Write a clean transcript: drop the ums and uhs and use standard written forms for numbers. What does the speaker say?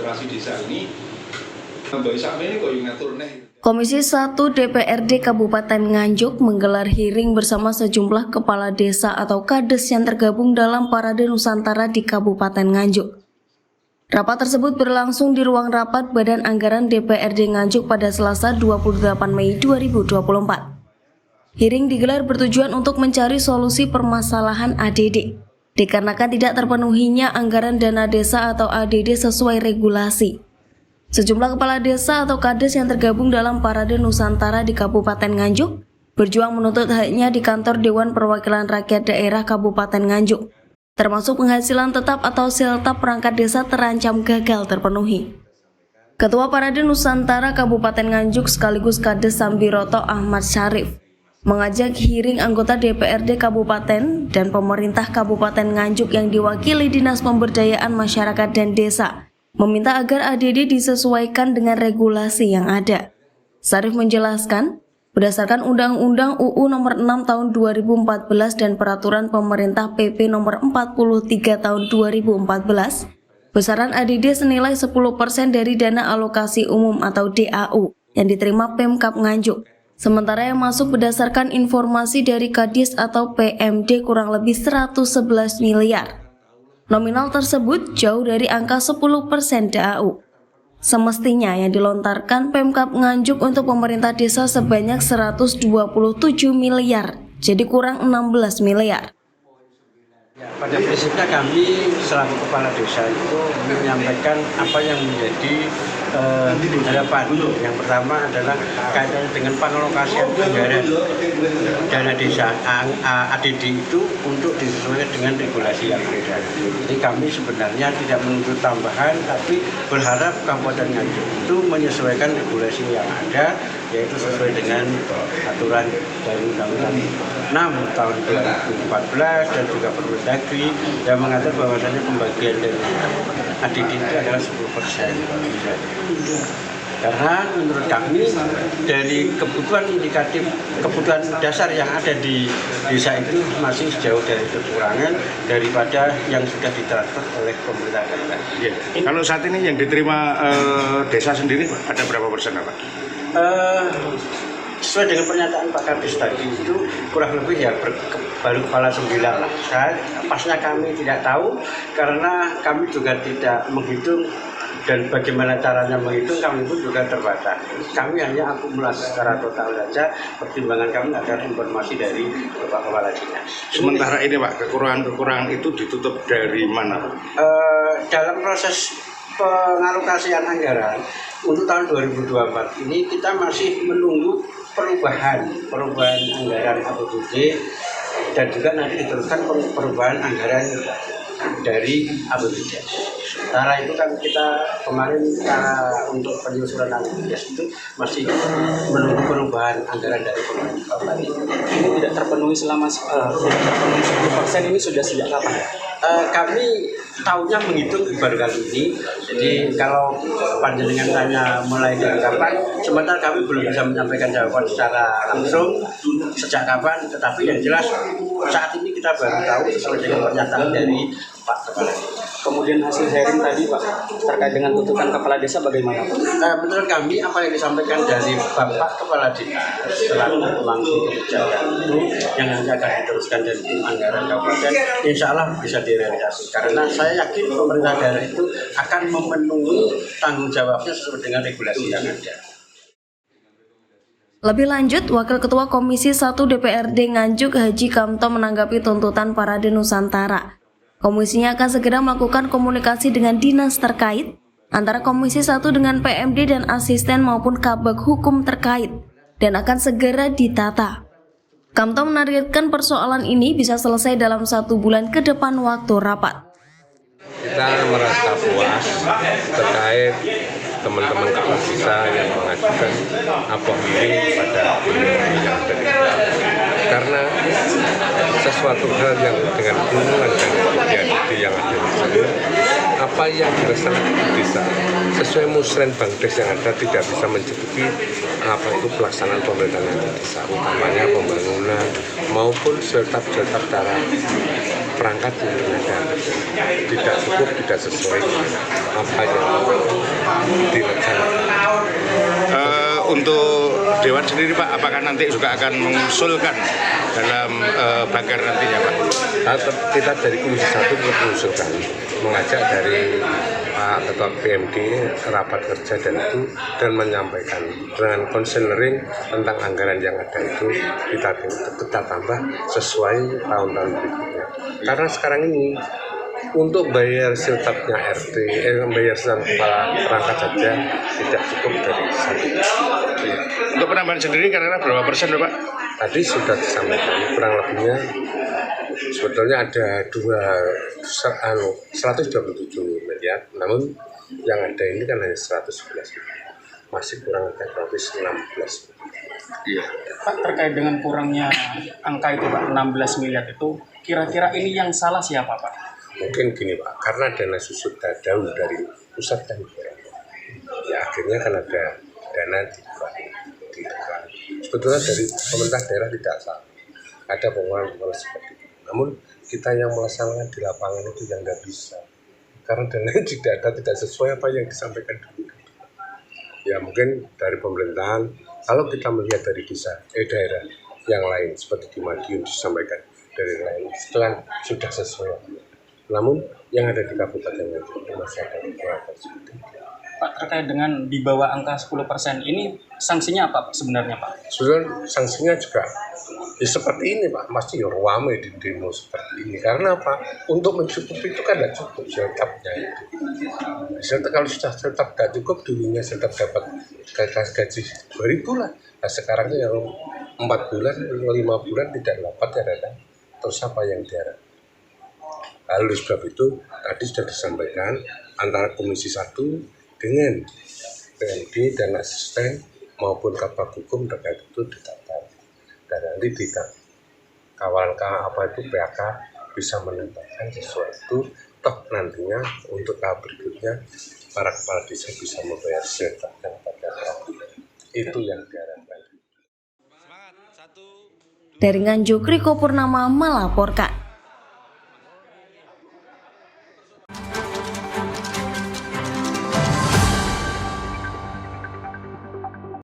literasi desa ini mbak sampe ini kok ngatur nih. Komisi 1 DPRD Kabupaten Nganjuk menggelar hearing bersama sejumlah kepala desa atau kades yang tergabung dalam Parade Nusantara di Kabupaten Nganjuk. Rapat tersebut berlangsung di ruang rapat Badan Anggaran DPRD Nganjuk pada Selasa 28 Mei 2024. Hearing digelar bertujuan untuk mencari solusi permasalahan ADD, dikarenakan tidak terpenuhinya anggaran dana desa atau ADD sesuai regulasi. Sejumlah kepala desa atau kades yang tergabung dalam Parade Nusantara di Kabupaten Nganjuk berjuang menuntut haknya di kantor Dewan Perwakilan Rakyat Daerah Kabupaten Nganjuk, termasuk penghasilan tetap atau siltap perangkat desa terancam gagal terpenuhi. Ketua Parade Nusantara Kabupaten Nganjuk sekaligus Kades Sambiroto Ahmad Syarif mengajak hearing anggota DPRD Kabupaten dan pemerintah Kabupaten Nganjuk yang diwakili Dinas Pemberdayaan Masyarakat dan Desa meminta agar ADD disesuaikan dengan regulasi yang ada. Syarif menjelaskan, berdasarkan Undang-Undang UU Nomor 6 Tahun 2014 dan Peraturan Pemerintah PP Nomor 43 Tahun 2014, besaran ADD senilai 10% dari dana alokasi umum atau DAU yang diterima Pemkab Nganjuk. Sementara yang masuk berdasarkan informasi dari Kadis atau PMD kurang lebih 111 miliar. Nominal tersebut jauh dari angka 10% DAU. Semestinya yang dilontarkan Pemkab Nganjuk untuk pemerintah desa sebanyak 127 miliar, jadi kurang 16 miliar. Ya, pada prinsipnya kami selaku kepala desa itu menyampaikan apa yang menjadi harapan. Yang pertama adalah kaitan dengan pengalokasian anggaran dana desa ADD itu untuk disesuaikan dengan regulasi yang ada. Jadi kami sebenarnya tidak menuntut tambahan, tapi berharap Kabupaten Nganjuk itu menyesuaikan regulasi yang ada, yaitu sesuai dengan aturan dari Undang-Undang 6 tahun 2014 dan juga Permendagri yang mengatur bahwasannya pembagian dari ADD itu adalah 10%. Karena menurut kami dari kebutuhan indikatif, kebutuhan dasar yang ada di desa itu masih jauh dari kekurangan daripada yang sudah ditransfer oleh pemerintah daerah. Ya. Kalau saat ini yang diterima desa sendiri ada berapa persen Pak? Sesuai dengan pernyataan Pak Kadis tadi itu kurang lebih ya baru kepala 9 lah. Pasnya kami tidak tahu karena kami juga tidak menghitung dan bagaimana caranya menghitung kami pun juga terbatas. Kami hanya akumulasi secara total saja, pertimbangan kami adalah informasi dari Bapak Kepala Dinas. Sementara ini Pak, kekurangan itu ditutup dari mana Pak? Dalam proses pengalokasian anggaran untuk tahun 2024 ini kita masih menunggu perubahan anggaran APBD dan juga nanti diteruskan perubahan anggaran dari APBD. Sementara itu kan kita kemarin untuk penyusunan APBD itu masih menunggu perubahan anggaran dari pemerintah. Ini tidak terpenuhi selama tidak terpenuhi 10% ini sudah sejak kapan? Kami tahunya menghitung baru kali ini. Jadi kalau panjenengan tanya mulai dari kapan, sementara kami belum bisa menyampaikan jawaban secara langsung sejak kapan. Tetapi yang jelas saat ini kita baru tahu sesuai dengan pernyataan dari Pak Kepala Desa. Kemudian hasil hearing tadi Pak terkait dengan tuntutan kepala desa bagaimana Pak? Menurut kami apa yang disampaikan dari Bapak Kepala Dinas selaku langsung kebijakan itu yang nanti akan diteruskan dari tim anggaran kabupaten, insya Allah bisa direalisasi. Karena saya yakin pemerintah daerah itu akan memenuhi tanggung jawabnya sesuai dengan regulasi yang ada. Lebih lanjut, Wakil Ketua Komisi 1 DPRD Nganjuk Haji Kamto menanggapi tuntutan Parade Nusantara. Komisinya akan segera melakukan komunikasi dengan dinas terkait, antara Komisi 1 dengan PMD dan asisten maupun kabag hukum terkait, dan akan segera ditata. Kamto menargetkan persoalan ini bisa selesai dalam 1 bulan ke depan waktu rapat. Kita merasa puas terkait teman-teman kepala desa yang mengajukan APBD pada yang terlibat. Karena sesuatu hal yang dengan hubungan dan ADD yang ada di sana, apa yang dilaksanakan di desa sesuai musren Bangdes yang ada tidak bisa mencukupi apa itu pelaksanaan pemerintahan yang di desa, utamanya pembangunan maupun serta cara perangkat yang ada tidak cukup, tidak sesuai apa yang direncanakan. Untuk Dewan sendiri Pak, apakah nanti juga akan mengusulkan dalam bakar nantinya Pak? Kita dari Komisi 1 mengusulkan, mengajak dari Pak Ketua PMD rapat kerja dan menyampaikan dengan konseling tentang anggaran yang ada itu kita tambah sesuai tahun-tahun berikutnya. Karena sekarang ini untuk bayar siltapnya RT, bayar siltap kepala perangkat saja tidak cukup dari 1. Untuk penambahan sendiri karena berapa persen Pak? Tadi sudah disampaikan kurang lebihnya sebetulnya ada 127 miliar, namun yang ada ini kan hanya 111 miliar, masih kurang lebih 16. Iya. Pak, terkait dengan kurangnya angka itu Pak, 16 miliar itu, kira-kira ini yang salah siapa Pak? Mungkin gini Pak, karena dana susut jauh dari pusat dan daerah, ya akhirnya kan ada dana di daerah. Sebetulnya dari pemerintah daerah tidak salah, ada pengeluaran seperti itu. Namun kita yang melaksanakan di lapangan itu yang tidak bisa, karena dana tidak ada, tidak sesuai apa yang disampaikan dulu. Ya mungkin dari pemerintahan, kalau kita melihat dari daerah yang lain seperti di Madiun disampaikan dari lain, setelah sudah sesuai. Namun yang ada di kabupaten itu masih ada beberapa seperti itu. Pak, terkait dengan di bawah angka 10%, ini sanksinya apa sebenarnya Pak? Sebenarnya sanksinya juga ya seperti ini Pak, masih ramai di demo seperti ini. Karena apa? Untuk mencukupi itu kan tidak cukup siltapnya itu. Kalau sudah siltap tidak cukup, dulunya siltap dapat gaji 2.000 lah. Nah sekarang yang 4 bulan, 5 bulan tidak dapat ya, terus apa yang diharapkan? Lalu sebab itu tadi sudah disampaikan antara Komisi 1 dengan PMD dan asisten maupun Kabag Hukum terkait itu ditata dan nanti kawalan apa itu PHK bisa menambahkan sesuatu toh nantinya untuk tahap berikutnya para kepala desa bisa membayar siltap yang pada itu yang diharapkan. Dari Nganjuk, Riko Purnama melaporkan.